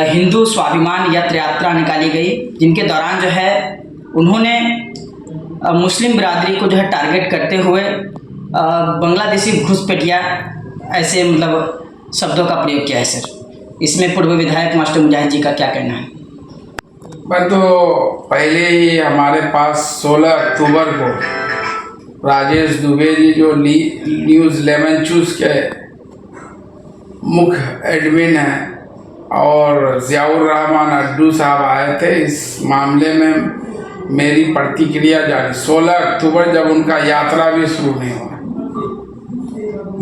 हिंदू स्वाभिमान यात्रा निकाली गई, जिनके दौरान जो है उन्होंने मुस्लिम बिरादरी को जो है टारगेट करते हुए बांग्लादेशी घुसपैठिया ऐसे मतलब शब्दों का प्रयोग किया है सर। इसमें पूर्व विधायक मास्टर मुजाहिद जी का क्या कहना है? मैं तो पहले ही हमारे पास 16 अक्टूबर को राजेश दुबे जी जो न्यूज़ 11 चूज़ के मुख्य एडमिन हैं और ज़ियाउर रहमान अड्डू साहब आए थे, इस मामले में मेरी प्रतिक्रिया जारी 16 अक्टूबर जब उनका यात्रा भी शुरू नहीं हुआ।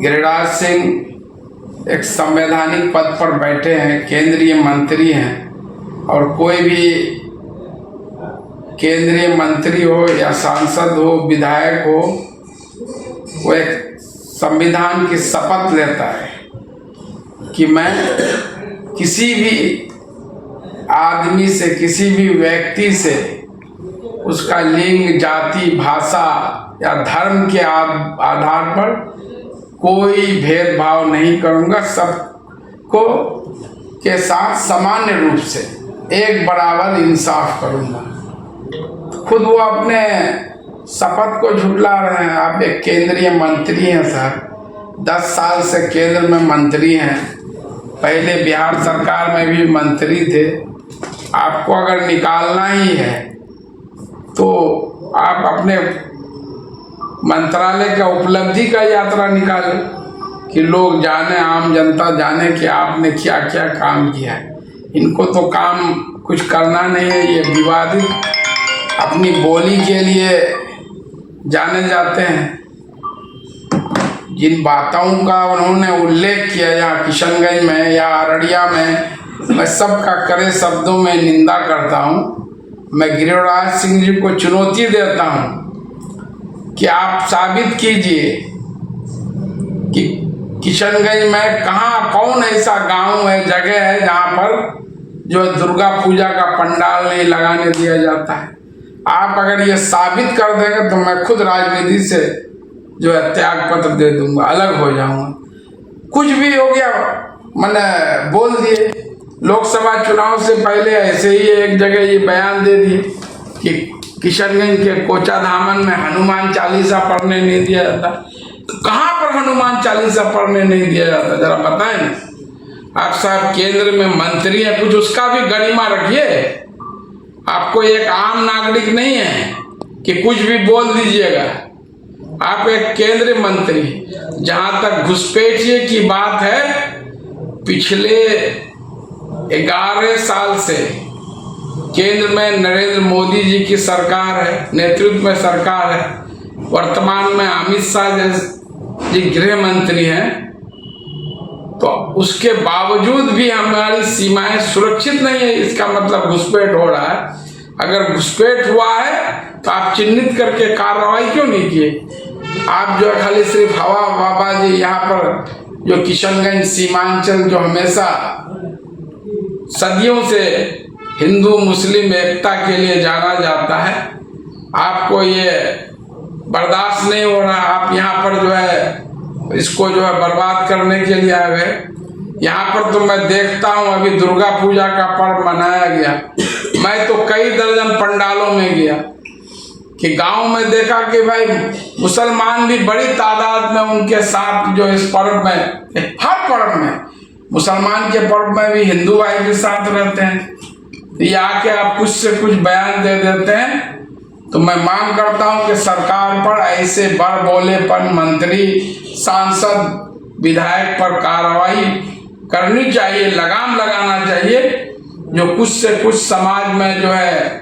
गिरिराज सिंह एक संवैधानिक पद पर बैठे हैं, केंद्रीय मंत्री हैं, और कोई भी केंद्रीय मंत्री हो या सांसद हो, विधायक हो, वो एक संविधान की शपथ लेता है कि मैं किसी भी आदमी से, किसी भी व्यक्ति से उसका लिंग, जाति, भाषा या धर्म के आधार पर कोई भेदभाव नहीं करूंगा, सबको के साथ सामान्य रूप से एक बराबर इंसाफ करूंगा। खुद वो अपने शपथ को झुठला रहे हैं। आप एक केंद्रीय मंत्री हैं सर, 10 साल से केंद्र में मंत्री हैं, पहले बिहार सरकार में भी मंत्री थे। आपको अगर निकालना ही है तो आप अपने मंत्रालय का उपलब्धि का यात्रा निकालें कि लोग जाने, आम जनता जाने कि आपने क्या क्या काम किया है। इनको तो काम कुछ करना नहीं है, ये विवादित अपनी बोली के लिए जाने जाते हैं। जिन बातों का उन्होंने उल्लेख किया यहाँ किशनगंज में या अररिया में, मैं सबका कड़े शब्दों में निंदा करता हूँ। मैं गिरिराज सिंह जी को चुनौती देता हूँ कि आप साबित कीजिए कि किशनगंज में कहाँ, कौन ऐसा गांव है, जगह है जहाँ पर जो दुर्गा पूजा का पंडाल नहीं लगाने दिया जाता है। आप अगर ये साबित कर देंगे तो मैं खुद राजनीति से जो है त्याग पत्र दे दूंगा, अलग हो जाऊंगा। कुछ भी हो गया, मैंने बोल दिए। लोकसभा चुनाव से पहले ऐसे ही एक जगह ये बयान दे दिए कि किशनगंज के कोचा धामन में हनुमान चालीसा पढ़ने नहीं दिया जाता। तो कहाँ पर हनुमान चालीसा पढ़ने नहीं दिया जाता, जरा बताएं ना। आप साहब केंद्र में मंत्री हैं, कुछ उसका भी गरिमा रखिए। आपको एक आम नागरिक नहीं है कि कुछ भी बोल दीजिएगा। आप एक केंद्रीय मंत्री, जहां तक घुसपैठिए की बात है, पिछले 11 साल से केंद्र में नरेंद्र मोदी जी की सरकार है, नेतृत्व में सरकार है। वर्तमान में अमित शाह जी गृह मंत्री हैं, तो उसके बावजूद भी हमारी सीमाएं सुरक्षित नहीं है। इसका मतलब घुसपैठ हो रहा है। अगर घुसपैठ हुआ है तो आप चिन्हित करके कार्रवाई क्यों नहीं किए? आप जो खाली सिर्फ हवा बाबाजी, यहाँ पर जो किशनगंज सीमांचल जो हमेशा सदियों से हिंदू मुस्लिम एकता के लिए जाना जाता है, आपको ये बर्दाश्त नहीं हो रहा। आप यहाँ पर जो है इसको जो है बर्बाद करने के लिए आ गए। यहाँ पर तो मैं देखता हूँ अभी दुर्गा पूजा का पर्व मनाया गया। मैं तो कई दर्जन पंडालों में गया कि गांव में देखा कि भाई मुसलमान भी बड़ी तादाद में उनके साथ जो इस पर्व में, हर पर्व में, मुसलमान के पर्व में भी हिंदू भाई के साथ रहते हैं। ये आके आप कुछ से कुछ बयान दे देते हैं। तो मैं मांग करता हूं कि सरकार पर ऐसे बड़बोलेपन, मंत्री, सांसद, विधायक पर कार्रवाई करनी चाहिए, लगाम लगाना चाहिए। जो कुछ से कुछ समाज में जो है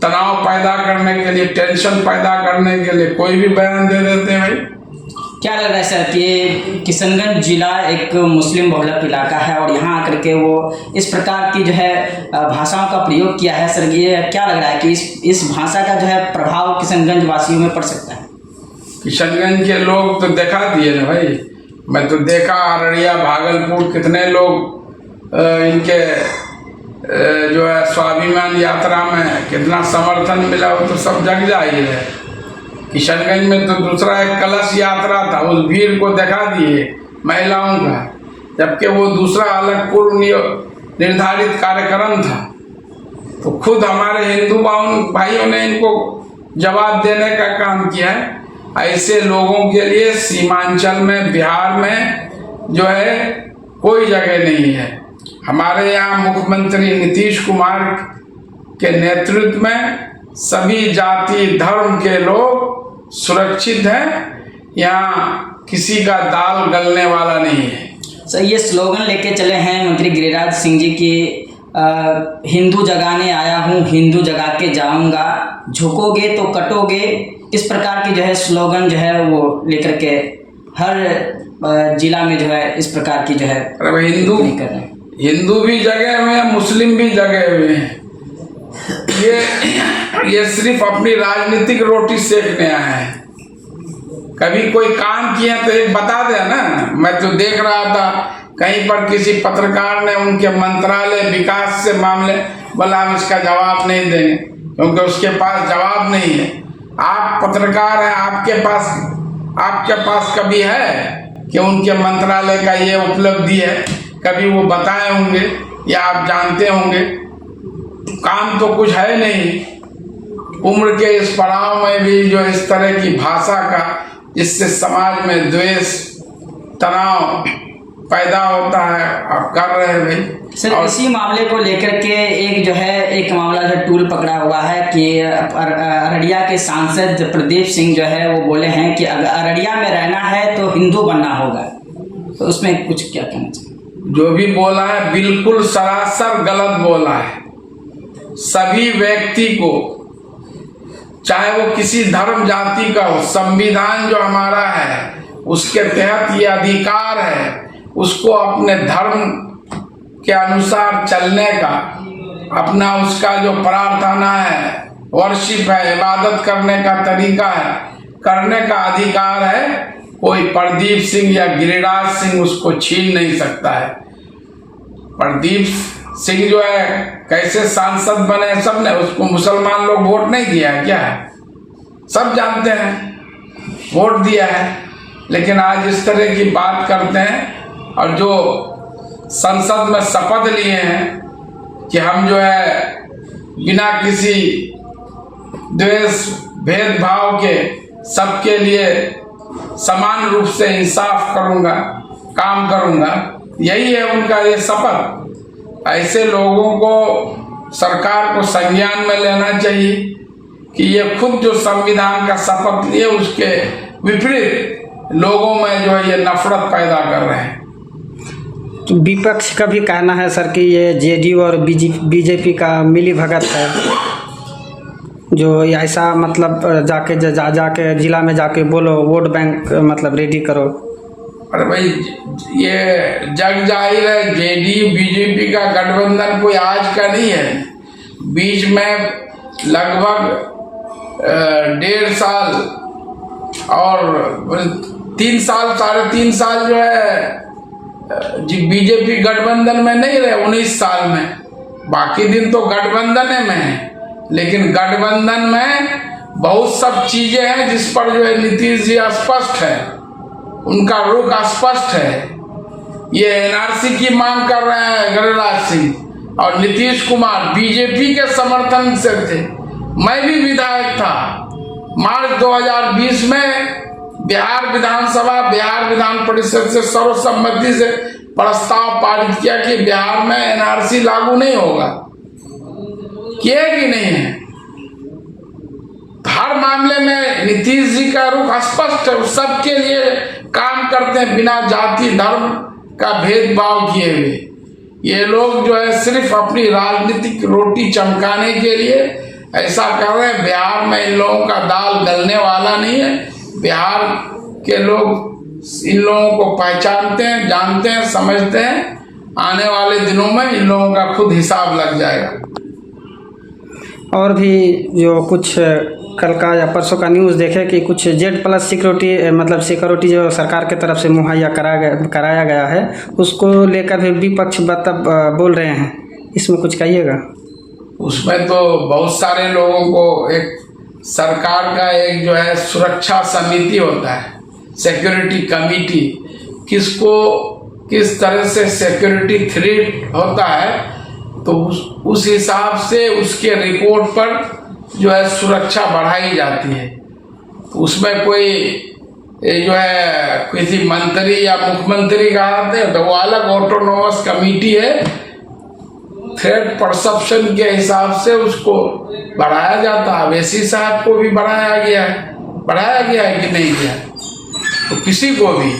तनाव पैदा करने के लिए, टेंशन पैदा करने के लिए कोई भी बयान दे देते हैं। भाई क्या लग रहा है सर कि किशनगंज जिला एक मुस्लिम बहुलक इलाका है और यहाँ आकर के वो इस प्रकार की जो है भाषाओं का प्रयोग किया है सर? ये क्या लग रहा है कि इस भाषा का जो है प्रभाव किशनगंज वासियों में पड़ सकता है? किशनगंज के लोग तो दिखा दिए ना भाई। मैं तो देखा अररिया, भागलपुर, कितने लोग इनके जो है स्वाभिमान यात्रा में कितना समर्थन मिला, वो तो सब जग जाहिर है। किशनगंज में तो दूसरा एक कलश यात्रा था, उस भीड़ को दिखा दिए महिलाओं का, जबकि वो दूसरा अलग पूर्व निर्धारित कार्यक्रम था। तो खुद हमारे हिंदू भाइयों ने इनको जवाब देने का काम किया है। ऐसे लोगों के लिए सीमांचल में, बिहार में जो है कोई जगह नहीं है। हमारे यहाँ मुख्यमंत्री नीतीश कुमार के नेतृत्व में सभी जाति धर्म के लोग सुरक्षित हैं। यहाँ किसी का दाल गलने वाला नहीं है। सर, ये स्लोगन लेके चले हैं मंत्री गिरिराज सिंह जी की हिंदू जगाने आया हूँ, हिंदू जगा के जाऊंगा, झुकोगे तो कटोगे, इस प्रकार की जो है स्लोगन जो है वो लेकर के हर जिला में जो है इस प्रकार की जो है हिंदू भी जगे हुए हैं, मुस्लिम भी जगे हुए हैं। ये सिर्फ अपनी राजनीतिक रोटी सेकने आए हैं। कभी कोई काम किया तो एक बता दे ना। मैं तो देख रहा था कहीं पर किसी पत्रकार ने उनके मंत्रालय विकास से मामले बोला हम इसका जवाब नहीं देंगे क्योंकि उसके पास जवाब नहीं है। आप पत्रकार हैं, आपके पास कभी है कि उनके मंत्रालय का ये उपलब्धि है, कभी वो बताए होंगे या आप जानते होंगे? काम तो कुछ है नहीं। उम्र के इस पड़ाव में भी जो इस तरह की भाषा का, जिससे समाज में द्वेष तनाव पैदा होता है, आप कर रहे हैं भाई। सर, इसी मामले को लेकर के एक मामला जो टूल पकड़ा हुआ है कि अररिया के सांसद प्रदीप सिंह जो है वो बोले हैं कि अगर अररिया में रहना है तो हिंदू बनना होगा। तो उसमें कुछ क्या कहना चाहिए? जो भी बोला है बिल्कुल सरासर गलत बोला है। सभी व्यक्ति को, चाहे वो किसी धर्म जाति का हो, संविधान जो हमारा है उसके तहत ये अधिकार है उसको अपने धर्म के अनुसार चलने का, अपना उसका जो प्रार्थना है, वर्शिप है, इबादत करने का तरीका है, करने का अधिकार है। कोई प्रदीप सिंह या गिरिराज सिंह उसको छीन नहीं सकता है। प्रदीप सिंह जो है कैसे सांसद बने, सबने उसको मुसलमान लोग वोट नहीं दिया है क्या? सब जानते हैं वोट दिया है, लेकिन आज इस तरह की बात करते हैं। और जो संसद में शपथ लिए हैं कि हम जो है बिना किसी द्वेष भेदभाव के सबके लिए समान रूप से इंसाफ करूंगा, काम करूंगा, यही है उनका ये शपथ। ऐसे लोगों को सरकार को संज्ञान में लेना चाहिए कि ये खुद जो संविधान का शपथ लिए उसके विपरीत लोगों में जो है ये नफरत पैदा कर रहे हैं। विपक्ष का भी कहना है सर कि ये जेडीयू और बीजेपी का मिली भगत है, जो ऐसा मतलब जाके जिला में जाके बोलो वोट बैंक मतलब रेडी करो। अरे भाई, ये जग जाहिर है जेडीयू बीजेपी का गठबंधन कोई आज का नहीं है। बीच में लगभग 1.5 साल और 3 साल 3.5 साल जो है बीजेपी गठबंधन में नहीं रहे। 19 साल में बाकी दिन तो गठबंधन में है, लेकिन गठबंधन में बहुत सब चीजें हैं जिस पर जो है नीतीश जी स्पष्ट है, उनका रुख स्पष्ट है। ये एनआरसी की मांग कर रहे हैं गिरिराज सिंह और नीतीश कुमार बीजेपी के समर्थन से थे। मैं भी विधायक था। मार्च 2020 में बिहार विधानसभा, बिहार विधान परिषद से सर्वसम्मति से प्रस्ताव पारित किया कि बिहार में एनआरसी लागू नहीं होगा। किए कि नहीं है? हर मामले में नीतीश जी का रुख स्पष्ट है, सबके लिए काम करते हैं बिना जाति धर्म का भेदभाव किए हुए। ये लोग जो है सिर्फ अपनी राजनीतिक रोटी चमकाने के लिए ऐसा कर रहे हैं। बिहार में इन लोगों का दाल गलने वाला नहीं है। बिहार के लोग इन लोगों को पहचानते हैं, जानते हैं, समझते हैं। आने वाले दिनों में इन लोगों का खुद हिसाब लग जाएगा। और भी जो कुछ कल का या परसों का न्यूज़ देखे कि कुछ Z+ सिक्योरिटी जो सरकार की तरफ से मुहैया कराया गया है, उसको लेकर भी विपक्ष बोल रहे हैं। इसमें कुछ कहिएगा? उसमें तो बहुत सारे लोगों को, एक सरकार का एक जो है सुरक्षा समिति होता है, सिक्योरिटी कमिटी, किसको किस तरह से सिक्योरिटी थ्रेट होता है, तो उस हिसाब से उसके रिपोर्ट पर जो है सुरक्षा बढ़ाई जाती है। तो उसमें कोई जो है किसी मंत्री या मुख्यमंत्री का हाथ है, तो वो अलग ऑटोनोमस कमेटी है, थ्रेट परसेप्शन के हिसाब से उसको बढ़ाया जाता है। वैसी साहब को भी बढ़ाया गया है कि नहीं गया? तो किसी को भी,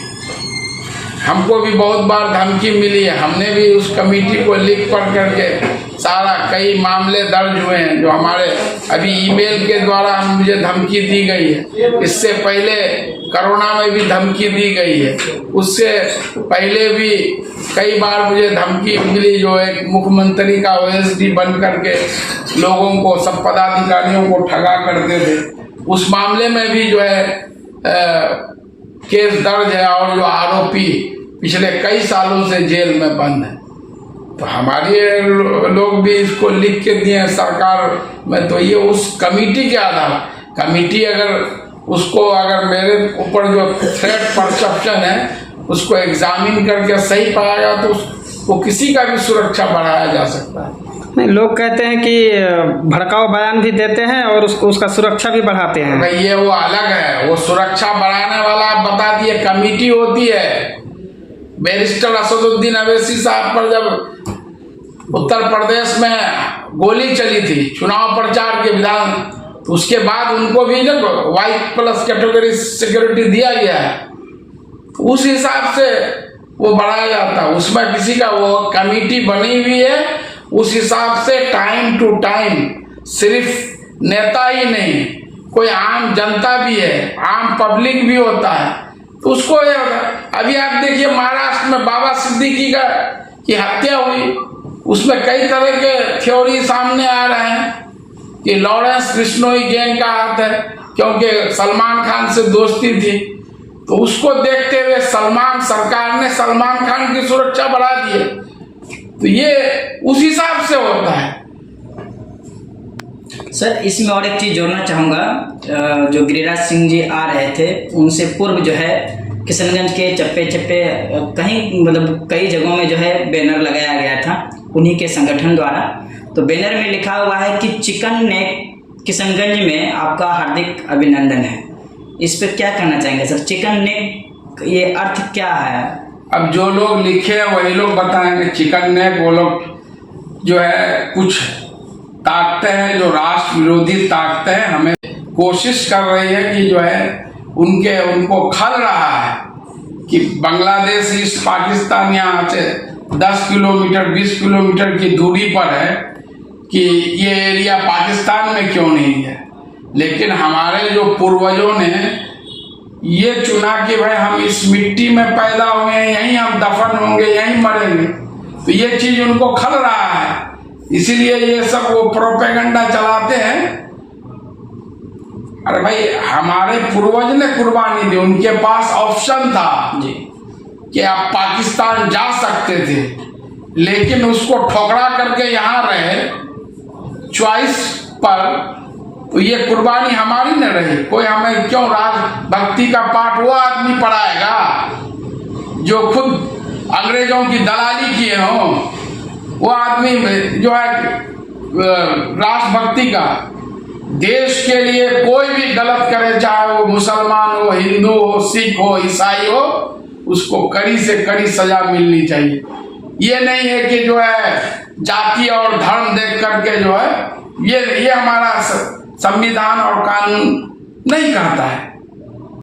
हमको भी बहुत बार धमकी मिली है, हमने भी उस कमेटी को लिख पढ़ करके सारा कई मामले दर्ज हुए हैं जो हमारे अभी ईमेल के द्वारा मुझे धमकी दी गई है। इससे पहले कोरोना में भी धमकी दी गई है, उससे पहले भी कई बार मुझे धमकी मिली जो एक मुख्यमंत्री का OSD बन करके लोगों को, सब पदाधिकारियों को ठगा करते थे। उस मामले में भी जो है केस दर्ज है और जो आरोपी पिछले कई सालों से जेल में बंद है। तो हमारे लोग भी इसको लिख के दिए सरकार में। तो ये उस कमेटी के आधार, कमेटी अगर मेरे ऊपर जो थ्रेट परसेप्शन है उसको एग्जामिन करके सही पाया तो उसको किसी का भी सुरक्षा बढ़ाया जा सकता है। नहीं, लोग कहते हैं कि भड़काऊ बयान भी देते हैं और उसका सुरक्षा भी बढ़ाते हैं। भाई ये वो अलग है, वो सुरक्षा बढ़ाने वाला आप बता दिए कमेटी होती है। बैरिस्टर असदुद्दीन अवैसी साहब पर जब उत्तर प्रदेश में गोली चली थी चुनाव प्रचार के विधान, तो उसके बाद उनको भी जब Y+ कैटेगरी सिक्योरिटी दिया गया है, उस हिसाब से वो बढ़ाया जाता है। उसमें किसी का, वो कमेटी बनी हुई है उस हिसाब से टाइम टू टाइम, सिर्फ नेता ही नहीं, कोई आम जनता भी है, आम पब्लिक भी होता है, तो उसको ये होता है। अभी आप देखिए महाराष्ट्र में बाबा सिद्दीकी की हत्या हुई, उसमें कई तरह के थ्योरी सामने आ रहे हैं कि लॉरेंस बिश्नोई गैंग का हाथ है, क्योंकि सलमान खान से दोस्ती थी। तो उसको देखते हुए सरकार ने सलमान खान की सुरक्षा बढ़ा दी है। तो ये उस हिसाब से होता है। सर इसमें और एक चीज़ जोड़ना चाहूँगा, जो गिरिराज सिंह जी आ रहे थे उनसे पूर्व जो है किशनगंज के चप्पे कहीं, मतलब कई जगहों में जो है बैनर लगाया गया था उन्हीं के संगठन द्वारा। तो बैनर में लिखा हुआ है कि चिकन नेक किशनगंज में आपका हार्दिक अभिनंदन है। इस पर क्या कहना चाहेंगे सर? चिकन नेक ये अर्थ क्या है? अब जो लोग लिखे वही लोग बताएंगे। चिकन नेक वो लोग जो है कुछ ताकतें हैं, जो राष्ट्र विरोधी ताकतें हैं, हमें कोशिश कर रही है कि जो है उनको खल रहा है कि बांग्लादेश ईस्ट पाकिस्तान यहाँ से 10 किलोमीटर 20 किलोमीटर की दूरी पर है, कि ये एरिया पाकिस्तान में क्यों नहीं है। लेकिन हमारे जो पूर्वजों ने ये चुना कि भाई हम इस मिट्टी में पैदा हुए हैं, यहीं हम दफन होंगे, यहीं मरेंगे, तो ये चीज उनको खल रहा है, इसीलिए ये सब वो प्रोपेगेंडा चलाते हैं। अरे भाई हमारे पूर्वज ने कुर्बानी दी, उनके पास ऑप्शन था जी कि आप पाकिस्तान जा सकते थे, लेकिन उसको ठोकरा करके यहाँ रहे चॉइस पर। तो ये कुर्बानी हमारी न रही। कोई हमें क्यों राजभक्ति का पाठ वो आदमी पढ़ाएगा जो खुद अंग्रेजों की दलाली किए हों? वो आदमी जो है राष्ट्रभक्ति का, देश के लिए कोई भी गलत करे, चाहे वो मुसलमान हो, हिंदू हो, सिख हो, ईसाई हो, उसको कड़ी से कड़ी सजा मिलनी चाहिए। ये नहीं है कि जो है जाति और धर्म देख करके जो है ये हमारा संविधान और कानून नहीं कहता है।